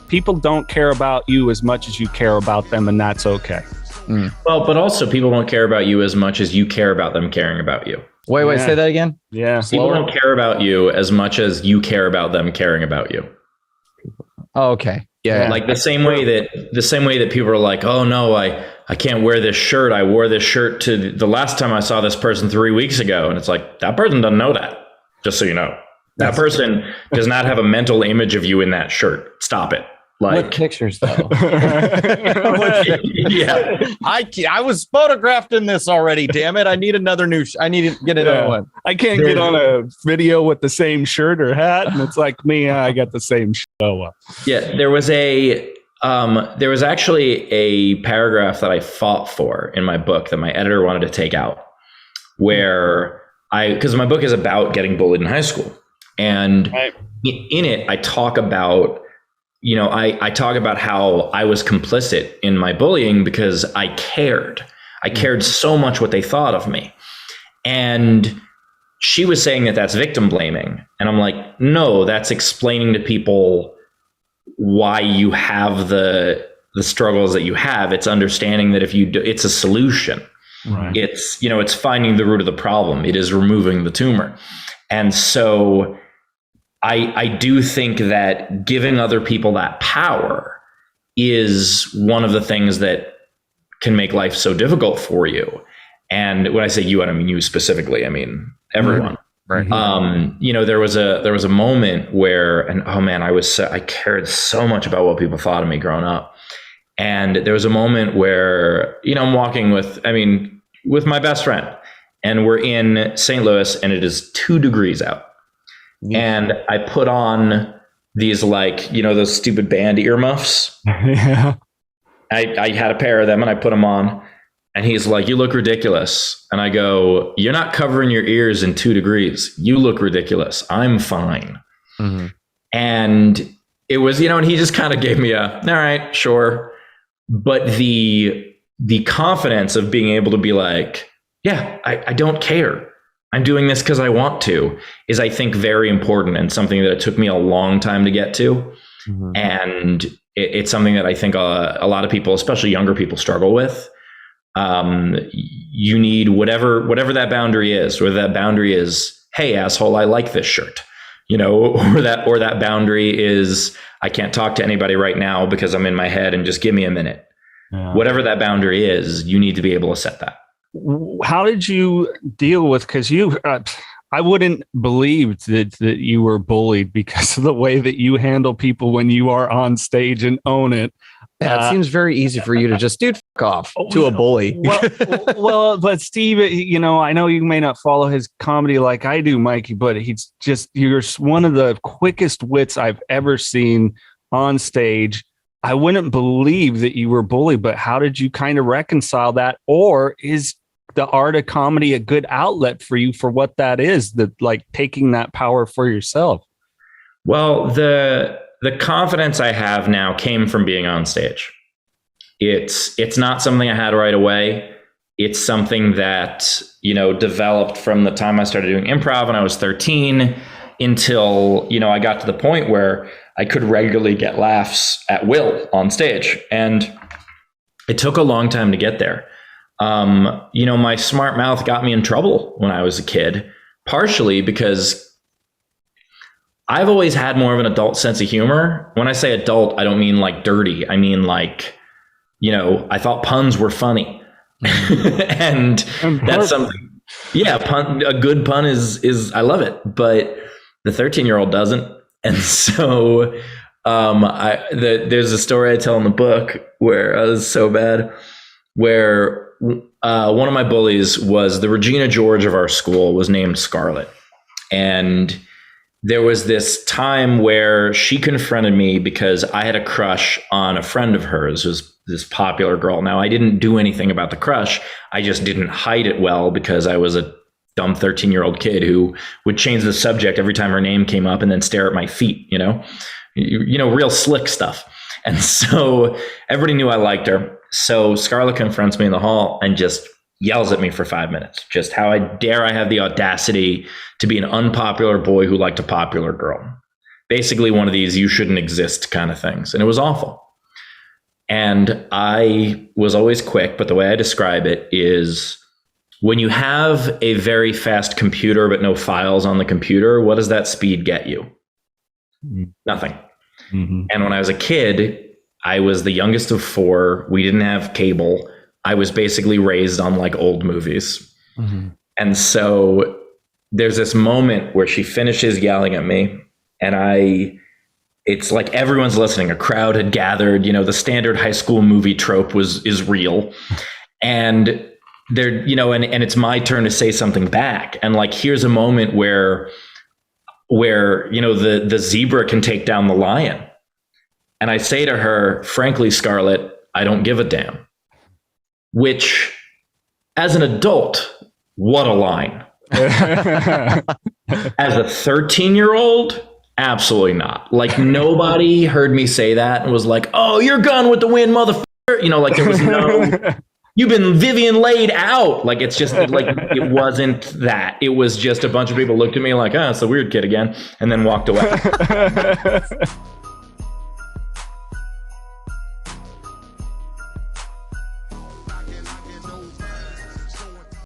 people don't care about you as much as you care about them, and that's okay. Well, but also people don't care about you as much as you care about them caring about you. Wait, say that again. Yeah. People don't care about you as much as you care about them caring about you. Oh, okay. Yeah. Like the same way that people are like, oh no, I can't wear this shirt. I wore this shirt to the last time I saw this person 3 weeks ago. And it's like, that person doesn't know that. Just so you know, that person does not have a mental image of you in that shirt. Stop it. Like what pictures though? Yeah. I was photographed in this already. Damn it! I need another I need to get another one. I can't get on a video with the same shirt or hat, and it's like me. I got the same show up. Yeah, there was actually a paragraph that I fought for in my book that my editor wanted to take out, where because my book is about getting bullied in high school, and in it I talk about. I talk about how I was complicit in my bullying because I cared. I cared so much what they thought of me. And she was saying that that's victim blaming. And I'm like, no, that's explaining to people why you have the struggles that you have. It's understanding that it's a solution. Right. It's finding the root of the problem. It is removing the tumor. And so I do think that giving other people that power is one of the things that can make life so difficult for you. And when I say you, I don't mean you specifically. I mean everyone. Right. There was a moment where, and oh man, I cared so much about what people thought of me growing up. And there was a moment where, I'm walking with my best friend, and we're in St. Louis, and it is 2 degrees out. And I put on these those stupid band earmuffs. Yeah. I had a pair of them and I put them on, and he's like, you look ridiculous. And I go, you're not covering your ears in 2 degrees. You look ridiculous. I'm fine. Mm-hmm. And it was, and he just kind of gave me all right, sure. But the confidence of being able to be like, yeah, I don't care. I'm doing this because I want to, is I think very important, and something that it took me a long time to get to. Mm-hmm. And it's something that I think a lot of people, especially younger people, struggle with. You need whatever that boundary is, whether that boundary is, hey, asshole, I like this shirt, or that boundary is, I can't talk to anybody right now because I'm in my head and just give me a minute. Yeah. Whatever that boundary is, you need to be able to set that. How did you deal with, because I wouldn't believe that you were bullied because of the way that you handle people when you are on stage and own it. Yeah, it seeseems very easy for you to just, fuck off to a bully. Well, but Steve, I know you may not follow his comedy like I do, Mikey, but you're one of the quickest wits I've ever seen on stage. I wouldn't believe that you were bullied, but how did you kind of reconcile that? Or is the art of comedy a good outlet for you for what that is, that taking that power for yourself? Well, the confidence I have now came from being on stage. It's not something I had right away. It's something that, developed from the time I started doing improv when I was 13 until, I got to the point where I could regularly get laughs at will on stage. And it took a long time to get there. My smart mouth got me in trouble when I was a kid, partially because I've always had more of an adult sense of humor. When I say adult, I don't mean dirty. I mean I thought puns were funny. and that's something. Yeah, a good pun is I love it, but the 13-year-old doesn't. And so there's a story I tell in the book where I was so bad, where one of my bullies was the Regina George of our school, was named Scarlett. And there was this time where she confronted me because I had a crush on a friend of hers, who was this popular girl. Now, I didn't do anything about the crush. I just didn't hide it well because I was a dumb 13-year-old kid who would change the subject every time her name came up and then stare at my feet, real slick stuff. And so everybody knew I liked her. So Scarlett confronts me in the hall and just yells at me for 5 minutes. Just how I have the audacity to be an unpopular boy who liked a popular girl. basically one of these you shouldn't exist kind of things. And it was awful. And I was always quick, but the way I describe it is when you have a very fast computer but no files on the computer, what does that speed get you? Nothing. Mm-hmm. And when I was a kid, I was the youngest of 4. We didn't have cable. I was basically raised on like old movies. Mm-hmm. And so there's this moment where she finishes yelling at me, and it's like everyone's listening. A crowd had gathered, the standard high school movie trope is real. And there, and it's my turn to say something back. And like, here's a moment where the zebra can take down the lion. And I say to her, frankly, Scarlett, I don't give a damn. Which, as an adult, what a line. As a 13-year-old, absolutely not. Like, nobody heard me say that and was like, oh, you're gone with the wind, motherfucker. Like, there was no, you've been Vivian laid out. Like, it's just like, it wasn't that. It was just a bunch of people looked at me like, oh, it's the weird kid again, and then walked away.